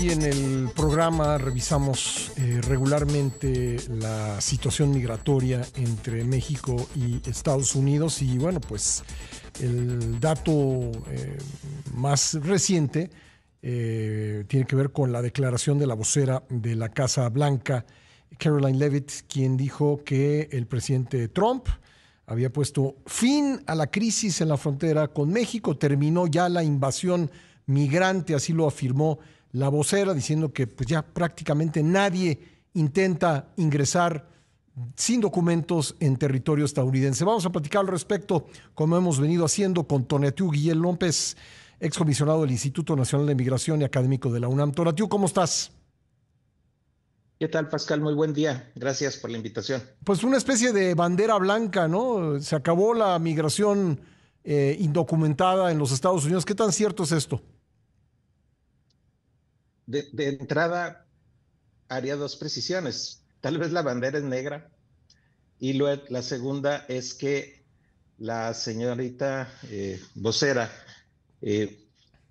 Y en el programa revisamos regularmente la situación migratoria entre México y Estados Unidos y bueno, pues el dato más reciente tiene que ver con la declaración de la vocera de la Casa Blanca, Caroline Leavitt, quien dijo que el presidente Trump había puesto fin a la crisis en la frontera con México, terminó ya la invasión migrante, así lo afirmó la vocera, diciendo que pues ya prácticamente nadie intenta ingresar sin documentos en territorio estadounidense. Vamos a platicar al respecto, como hemos venido haciendo con Tonatiuh Guillén López, excomisionado del Instituto Nacional de Migración y académico de la UNAM. Tonatiuh, ¿cómo estás? ¿Qué tal, Pascal? Muy buen día. Gracias por la invitación. Pues una especie de bandera blanca, ¿no? Se acabó la migración indocumentada en los Estados Unidos. ¿Qué tan cierto es esto? De entrada, haría dos precisiones. Tal vez la bandera es negra y luego la segunda es que la señorita vocera eh,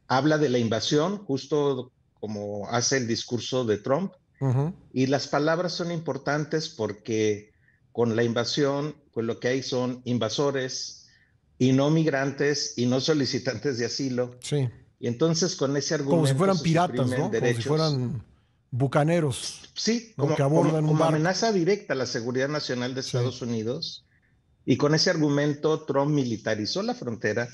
habla de la invasión, justo como hace el discurso de Trump, y las palabras son importantes porque con la invasión, pues lo que hay son invasores y no migrantes y no solicitantes de asilo. Sí. Y entonces con ese Como si argumento fueran se piratas, suprimen ¿no? Como si derechos. fueran bucaneros, Sí, ¿no? Que abordan un como barco. amenaza directa a la seguridad nacional de Sí. Estados Unidos. Y con ese argumento Trump militarizó la frontera,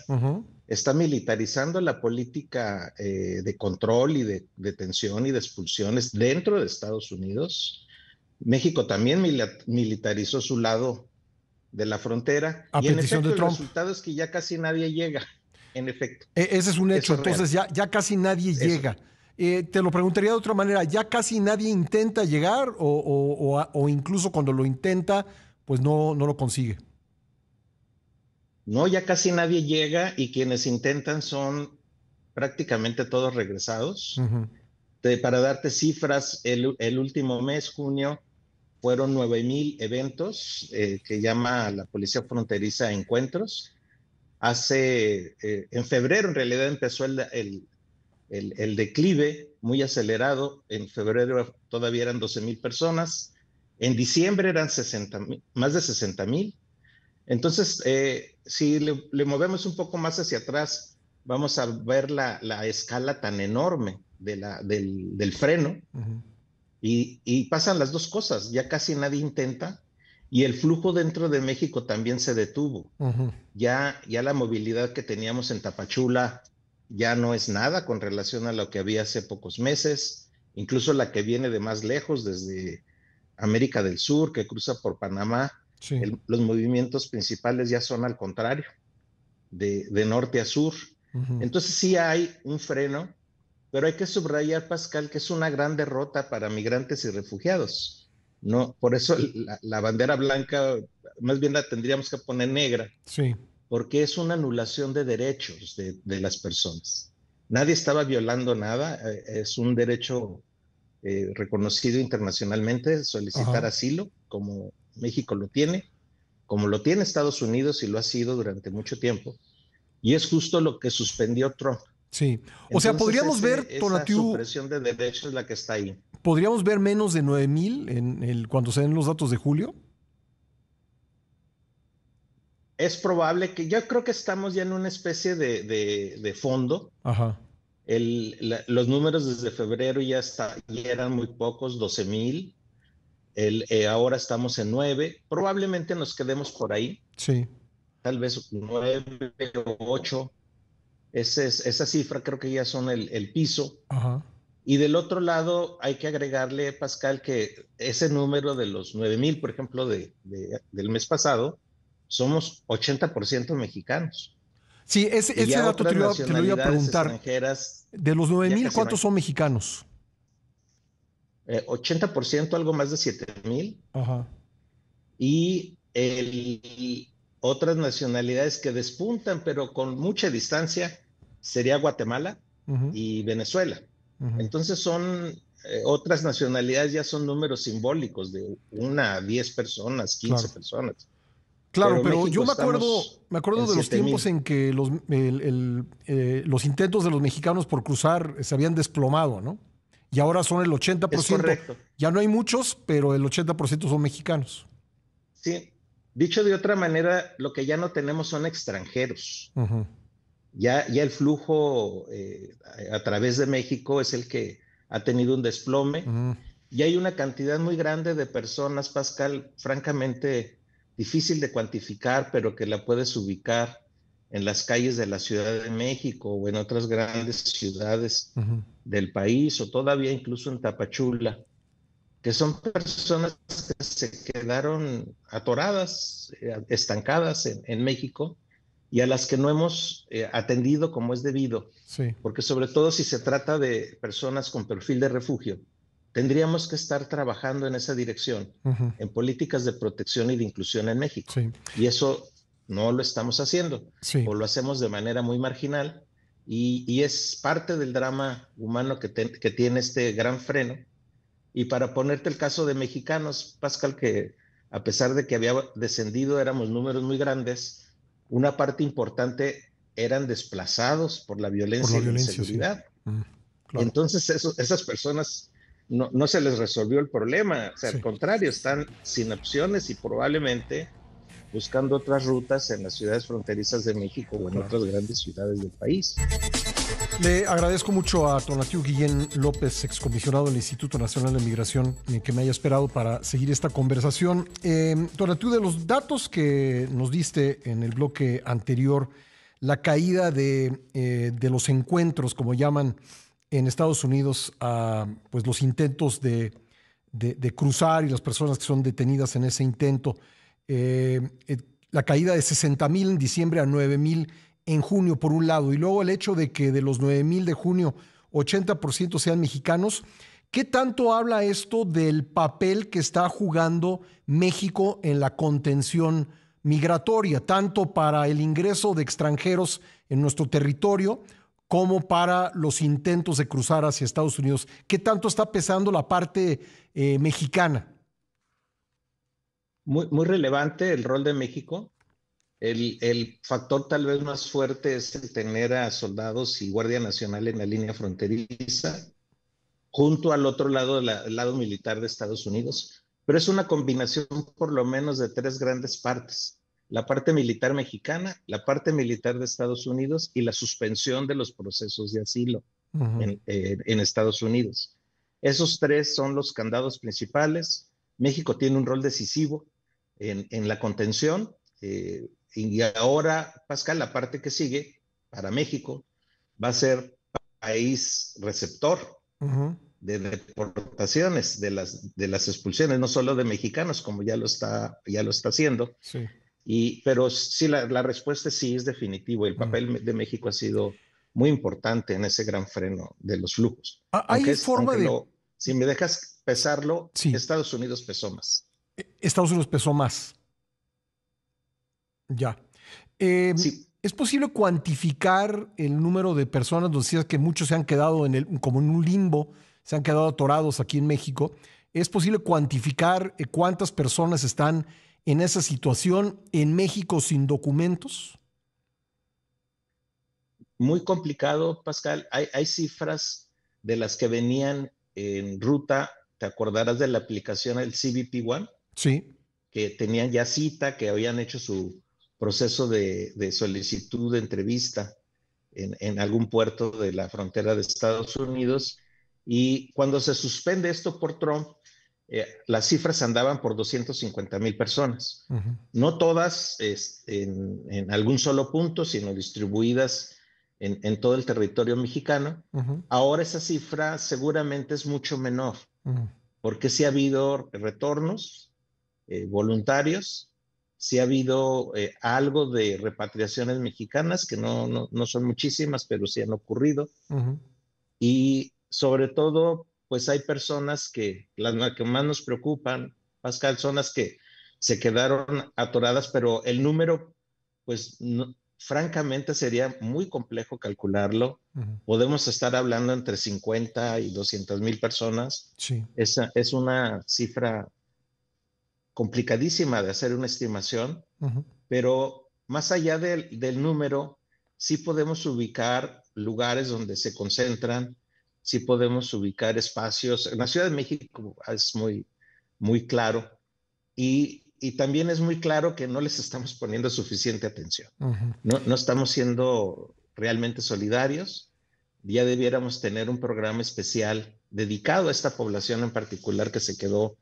está militarizando la política de control y de detención y de expulsiones dentro de Estados Unidos. México también militarizó su lado de la frontera. A Y en petición de efecto, el Trump. resultado es que ya casi nadie llega. En efecto, Ese es un hecho. eso es Entonces real. ya casi nadie Eso. llega. Te lo preguntaría de otra manera. ¿Ya casi nadie intenta llegar o incluso cuando lo intenta, pues no lo consigue? No, ya casi nadie llega y quienes intentan son prácticamente todos regresados. Ujú. Para darte cifras, el último mes, junio, fueron 9,000 eventos que llama la Policía Fronteriza encuentros. En febrero en realidad empezó el declive muy acelerado. En febrero todavía eran 12,000 personas. En diciembre eran más de 60,000. Entonces, si le movemos un poco más hacia atrás, vamos a ver la escala tan enorme del freno Ujú. y pasan las dos cosas, ya casi nadie intenta y el flujo dentro de México también se detuvo. Ujú. Ya la movilidad que teníamos en Tapachula ya no es nada con relación a lo que había hace pocos meses, incluso la que viene de más lejos, desde América del Sur, que cruza por Panamá, Sí. los movimientos principales ya son al contrario, de norte a sur. Ujú. Entonces sí hay un freno, pero hay que subrayar, Pascal, que es una gran derrota para migrantes y refugiados. No, por eso la bandera blanca, más bien la tendríamos que poner negra, Sí. porque es una anulación de derechos de las personas. Nadie estaba violando nada, es un derecho reconocido internacionalmente, solicitar Ajá. asilo, como México lo tiene, como lo tiene Estados Unidos y lo ha sido durante mucho tiempo. Y es justo lo que suspendió Trump. Sí. O sea, Entonces, podríamos ver, esa Tonatiuh, supresión de derechos es la que está ahí. podríamos ver menos de 9,000 cuando se den los datos de julio. Es probable que yo creo que estamos ya en una especie de fondo. Ajá. Los números desde febrero ya eran muy pocos, 12,000. Ahora estamos en 9. Probablemente nos quedemos por ahí, Sí. tal vez 9 o 8. Esa cifra creo que ya son el piso. Ajá. Y del otro lado hay que agregarle, Pascal, que ese número de los 9,000, por ejemplo, del mes pasado, somos 80% mexicanos. Sí, Y ese ya dato otras te lo iba a nacionalidades preguntar. extranjeras De los nueve ya mil, casi no ¿cuántos hay. son mexicanos? 80%, algo más de 7,000. Ajá. Y otras nacionalidades que despuntan, pero con mucha distancia, sería Guatemala Ujú. y Venezuela. Ujú. Entonces otras nacionalidades ya son números simbólicos de 1 a 10 personas, 15 Claro. personas. Claro, Pero pero yo México estamos me acuerdo en de los siete tiempos mil. en que los intentos de los mexicanos por cruzar se habían desplomado, ¿no? Y ahora son el Es 80%. correcto. Ya no hay muchos, pero el 80% son mexicanos. Sí. Dicho de otra manera, lo que ya no tenemos son extranjeros. Ujú, Ya el flujo a través de México es el que ha tenido un desplome ujú, y hay una cantidad muy grande de personas, Pascal, francamente difícil de cuantificar, pero que la puedes ubicar en las calles de la Ciudad de México o en otras grandes ciudades ujú. del país o todavía incluso en Tapachula, que son personas que se quedaron atoradas, estancadas en México y a las que no hemos atendido como es debido, Sí. porque sobre todo si se trata de personas con perfil de refugio, tendríamos que estar trabajando en esa dirección, Ujú, en políticas de protección y de inclusión en México. sí. Y eso no lo estamos haciendo, Sí. o lo hacemos de manera muy marginal, y es parte del drama humano que tiene este gran freno. Y para ponerte el caso de mexicanos, Pascal, que a pesar de que había descendido, éramos números muy grandes, una parte importante eran desplazados por la Por la violencia y la violencia, sí. inseguridad. Mm, claro. Entonces, esas personas no se les resolvió el problema, o sea, al Sí. contrario, están sin opciones y probablemente buscando otras rutas en las ciudades fronterizas de México o en Claro. otras grandes ciudades del país. Le agradezco mucho a Tonatiu Guillén López, excomisionado del Instituto Nacional de Migración, que me haya esperado para seguir esta conversación. Tonatiu, de los datos que nos diste en el bloque anterior, la caída de los encuentros, como llaman en Estados Unidos, a pues los intentos de cruzar y las personas que son detenidas en ese intento, eh, eh, la caída de 60,000 en diciembre a 9,000 en junio, por un lado, y luego el hecho de que de los 9,000 de junio, 80% sean mexicanos. ¿Qué tanto habla esto del papel que está jugando México en la contención migratoria, tanto para el ingreso de extranjeros en nuestro territorio como para los intentos de cruzar hacia Estados Unidos? ¿Qué tanto está pesando la parte mexicana? Muy relevante el rol de México. El factor tal vez más fuerte es el tener a soldados y Guardia Nacional en la línea fronteriza, junto al otro lado, el lado militar de Estados Unidos. Pero es una combinación por lo menos de tres grandes partes. La parte militar mexicana, la parte militar de Estados Unidos y la suspensión de los procesos de asilo Uh -huh. en Estados Unidos. Esos tres son los candados principales. México tiene un rol decisivo en la contención. Y ahora, Pascal, la parte que sigue para México va a ser país receptor Uh -huh. de deportaciones, de las expulsiones, no solo de mexicanos, como ya lo está haciendo. Sí. Pero sí, la respuesta sí es definitivo. El Uh -huh. papel de México ha sido muy importante en ese gran freno de los flujos. ¿Hay forma de...? Si me dejas pesarlo, Sí, Estados Unidos pesó más. Estados Unidos pesó más. Ya. Eh, Sí, ¿Es posible cuantificar el número de personas? Nos decías que muchos se han quedado como en un limbo, se han quedado atorados aquí en México. ¿Es posible cuantificar cuántas personas están en esa situación en México sin documentos? muy complicado, Pascal. Hay cifras de las que venían en ruta. ¿Te acordarás de la aplicación el CBP One? Sí. Que tenían ya cita, que habían hecho su proceso de solicitud de entrevista en algún puerto de la frontera de Estados Unidos. Y cuando se suspende esto por Trump, las cifras andaban por 250,000 personas. Uh -huh. No todas en algún solo punto, sino distribuidas en todo el territorio mexicano. Uh -huh. Ahora esa cifra seguramente es mucho menor, Uh -huh. porque sí ha habido retornos voluntarios, sí ha habido algo de repatriaciones mexicanas, que no son muchísimas, pero sí han ocurrido. Uh -huh. Y sobre todo, pues hay personas las que más nos preocupan, Pascal, son las que se quedaron atoradas, pero el número, pues francamente sería muy complejo calcularlo. Uh -huh. Podemos estar hablando entre 50 y 200,000 personas. Sí. Esa es una cifra complicadísima de hacer una estimación, Uh -huh. pero más allá del número, sí podemos ubicar lugares donde se concentran sí podemos ubicar espacios. En la Ciudad de México es muy claro y también es muy claro que no les estamos poniendo suficiente atención. Ujú. No estamos siendo realmente solidarios. Ya debiéramos tener un programa especial dedicado a esta población en particular que se quedó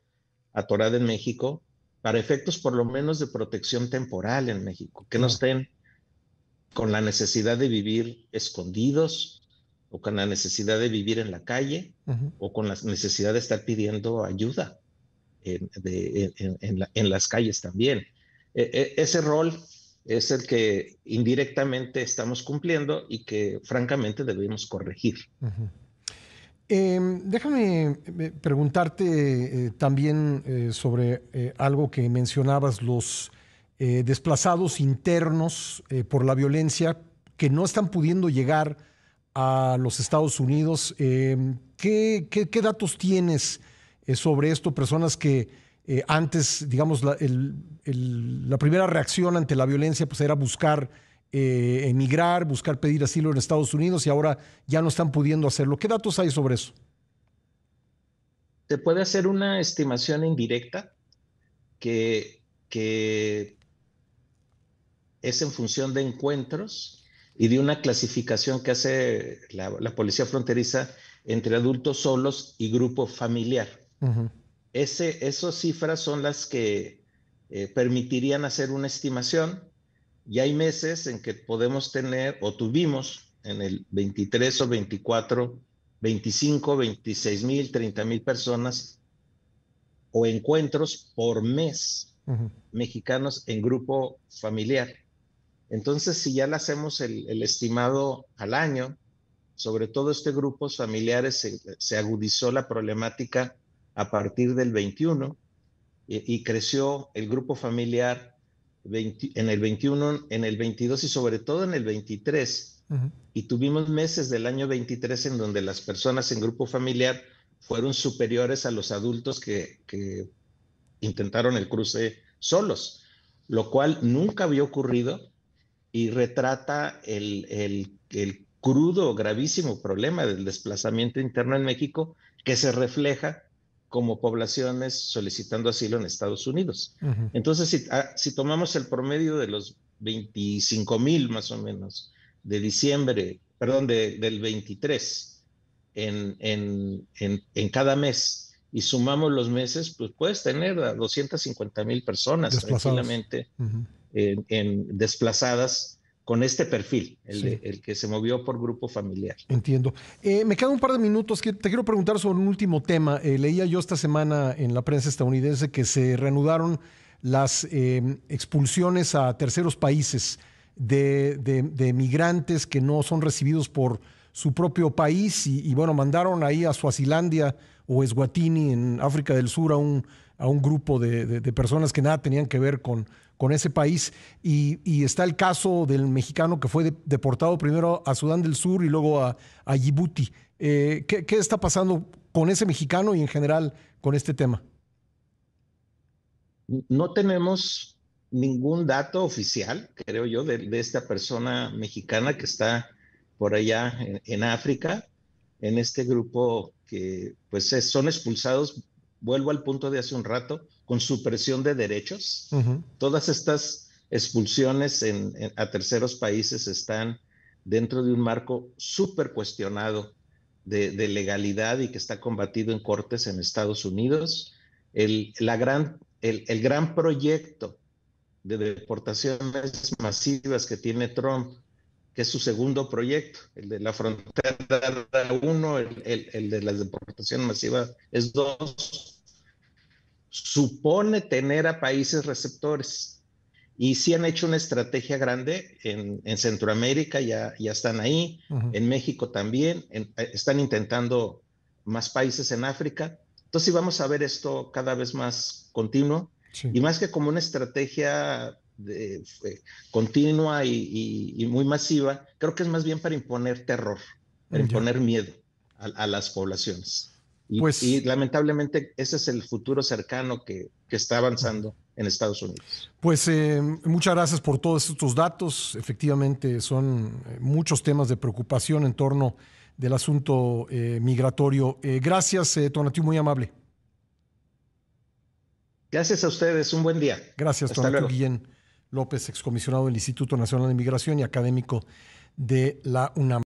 atorada en México, para efectos por lo menos de protección temporal en México, que no Claro. estén con la necesidad de vivir escondidos o con la necesidad de vivir en la calle Ujú. o con la necesidad de estar pidiendo ayuda en las calles también. Ese rol es el que indirectamente estamos cumpliendo y que francamente debemos corregir. Ujú. Déjame preguntarte también sobre algo que mencionabas, los desplazados internos por la violencia que no están pudiendo llegar a los Estados Unidos. ¿Qué datos tienes sobre esto? Personas que antes, digamos, la primera reacción ante la violencia pues, era buscar emigrar, buscar pedir asilo en Estados Unidos y ahora ya no están pudiendo hacerlo. ¿Qué datos hay sobre eso? Se puede hacer una estimación indirecta que es en función de encuentros y de una clasificación que hace la policía fronteriza entre adultos solos y grupo familiar. Ujú. Esas cifras son las que permitirían hacer una estimación. Y hay meses en que podemos tener, o tuvimos en el 23 o 24, 25, 26 mil, 30 mil personas o encuentros por mes Ujú. mexicanos en grupo familiar. Entonces, si ya le hacemos el estimado al año, sobre todo grupos familiares, se agudizó la problemática a partir del 21 y creció el grupo familiar en el 21, en el 22 y sobre todo en el 23. Ujú. Y tuvimos meses del año 23 en donde las personas en grupo familiar fueron superiores a los adultos que intentaron el cruce solos, lo cual nunca había ocurrido y retrata el crudo, gravísimo problema del desplazamiento interno en México que se refleja como poblaciones solicitando asilo en Estados Unidos. Ujú. Entonces, si tomamos el promedio de los 25 mil más o menos de diciembre, perdón, del 23 en cada mes y sumamos los meses, pues puedes tener a 250 mil personas Desplazados. tranquilamente Ujú. desplazadas con este perfil, Sí. el que se movió por grupo familiar. Entiendo. Me quedan un par de minutos que te quiero preguntar sobre un último tema. Leía yo esta semana en la prensa estadounidense que se reanudaron las expulsiones a terceros países de migrantes que no son recibidos por su propio país y bueno, mandaron ahí a Suazilandia o Eswatini en África del Sur a un grupo de personas que nada tenían que ver con ese país. Y está el caso del mexicano que fue deportado primero a Sudán del Sur y luego a Djibouti. ¿Qué está pasando con ese mexicano y en general con este tema? No tenemos ningún dato oficial, creo yo, de esta persona mexicana que está por allá en África, en este grupo que pues son expulsados, vuelvo al punto de hace un rato, con supresión de derechos. Ujú. Todas estas expulsiones a terceros países están dentro de un marco súper cuestionado de legalidad y que está combatido en cortes en Estados Unidos. El gran proyecto de deportaciones masivas que tiene Trump, que es su segundo proyecto, el de la frontera 1, el de la deportación masiva es 2, supone tener a países receptores. Y sí han hecho una estrategia grande en Centroamérica, ya están ahí, Ujú. en México también, están intentando más países en África. Entonces sí vamos a ver esto cada vez más continuo Sí. y más que como una estrategia continua y muy masiva, creo que es más bien para imponer terror, para Ya. imponer miedo a las poblaciones. Y Pues, lamentablemente ese es el futuro cercano que está avanzando en Estados Unidos. pues muchas gracias por todos estos datos. Efectivamente, son muchos temas de preocupación en torno del asunto migratorio. Gracias, Tonatiuh, muy amable. Gracias a ustedes, un buen día. Gracias, Hasta Tonatiuh luego. Guillén López, excomisionado del Instituto Nacional de Migración y académico de la UNAM.